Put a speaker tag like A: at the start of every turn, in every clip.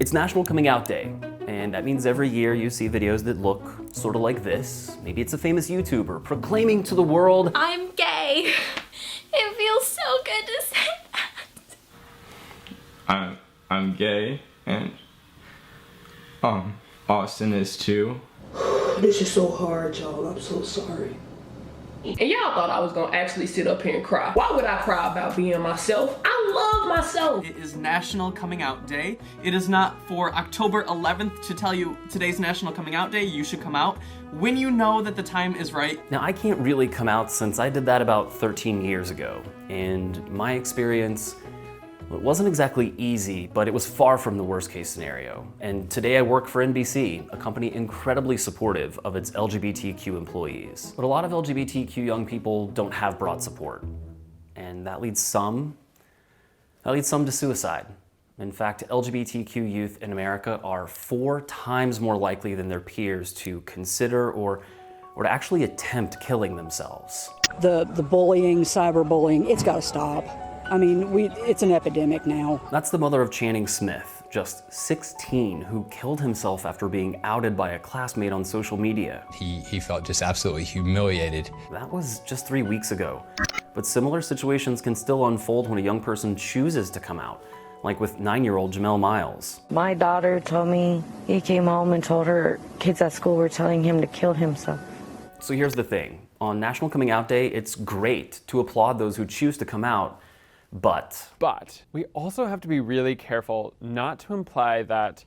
A: It's National Coming Out Day, and that means every year you see videos that look sort of like this. Maybe it's a famous YouTuber proclaiming to the world,
B: I'm gay. It feels so good to say that.
C: I'm gay, and Austin is too.
D: This is so hard, y'all. I'm so sorry.
E: And y'all thought I was gonna actually sit up here and cry. Why would I cry about being myself? I love myself.
F: It is National Coming Out Day. It is not for October 11th to tell you today's National Coming Out Day, you should come out when you know that the time is right.
A: Now I can't really come out since I did that about 13 years ago, and my experience, it wasn't exactly easy, but it was far from the worst case scenario. And today I work for NBC, a company incredibly supportive of its LGBTQ employees. But a lot of LGBTQ young people don't have broad support, and that leads some to suicide. In fact, LGBTQ youth in America are 4 times more likely than their peers to consider or to actually attempt killing themselves.
G: The bullying, cyberbullying, it's got to stop. I mean, it's an epidemic now.
A: That's the mother of Channing Smith, just 16, who killed himself after being outed by a classmate on social media.
H: He felt just absolutely humiliated.
A: That was just 3 weeks ago. But similar situations can still unfold when a young person chooses to come out, like with 9-year-old Jamel Miles.
I: My daughter told me he came home and told her kids at school were telling him to kill himself.
A: So here's the thing. On National Coming Out Day, it's great to applaud those who choose to come out, But
J: we also have to be really careful not to imply that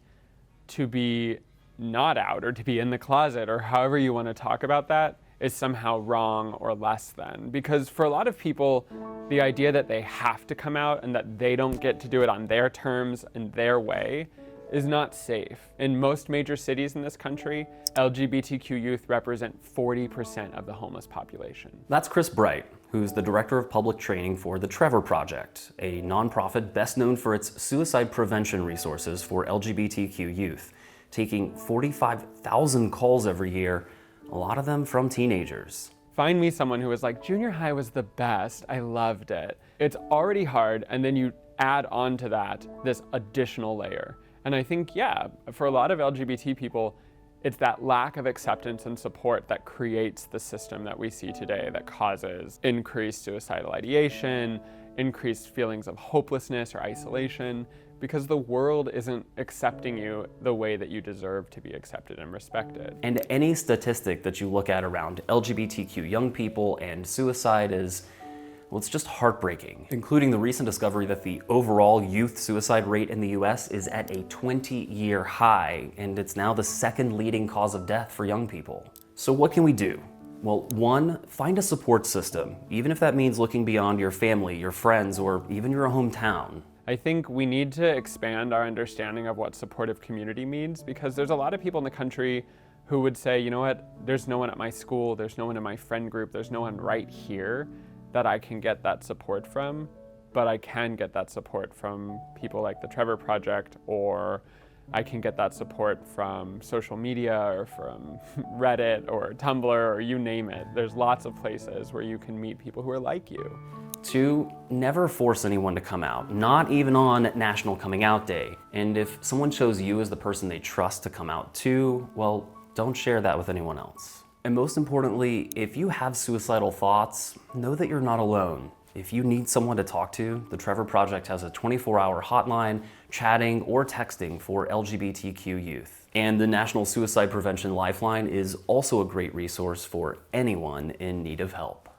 J: to be not out or to be in the closet or however you want to talk about that is somehow wrong or less than. Because for a lot of people, the idea that they have to come out and that they don't get to do it on their terms and their way is not safe. In most major cities in this country, LGBTQ youth represent 40% of the homeless population.
A: That's Chris Bright, who's the Director of Public Training for the Trevor Project, a nonprofit best known for its suicide prevention resources for LGBTQ youth, taking 45,000 calls every year, a lot of them from teenagers.
J: Find me someone who was like, junior high was the best, I loved it. It's already hard, and then you add on to that this additional layer. And I think, yeah, for a lot of LGBT people, it's that lack of acceptance and support that creates the system that we see today that causes increased suicidal ideation, increased feelings of hopelessness or isolation, because the world isn't accepting you the way that you deserve to be accepted and respected.
A: And any statistic that you look at around LGBTQ young people and suicide is, well, it's just heartbreaking, including the recent discovery that the overall youth suicide rate in the US is at a 20-year high, and it's now the second leading cause of death for young people. So what can we do? Well, 1, find a support system, even if that means looking beyond your family, your friends, or even your hometown.
J: I think we need to expand our understanding of what supportive community means, because there's a lot of people in the country who would say, you know what, there's no one at my school, there's no one in my friend group, there's no one right here that I can get that support from, but I can get that support from people like the Trevor Project, or I can get that support from social media or from Reddit or Tumblr or you name it. There's lots of places where you can meet people who are like you.
A: 2, never force anyone to come out, not even on National Coming Out Day. And if someone chose you as the person they trust to come out to, well, don't share that with anyone else. And most importantly, if you have suicidal thoughts, know that you're not alone. If you need someone to talk to, the Trevor Project has a 24-hour hotline, chatting, or texting for LGBTQ youth. And the National Suicide Prevention Lifeline is also a great resource for anyone in need of help.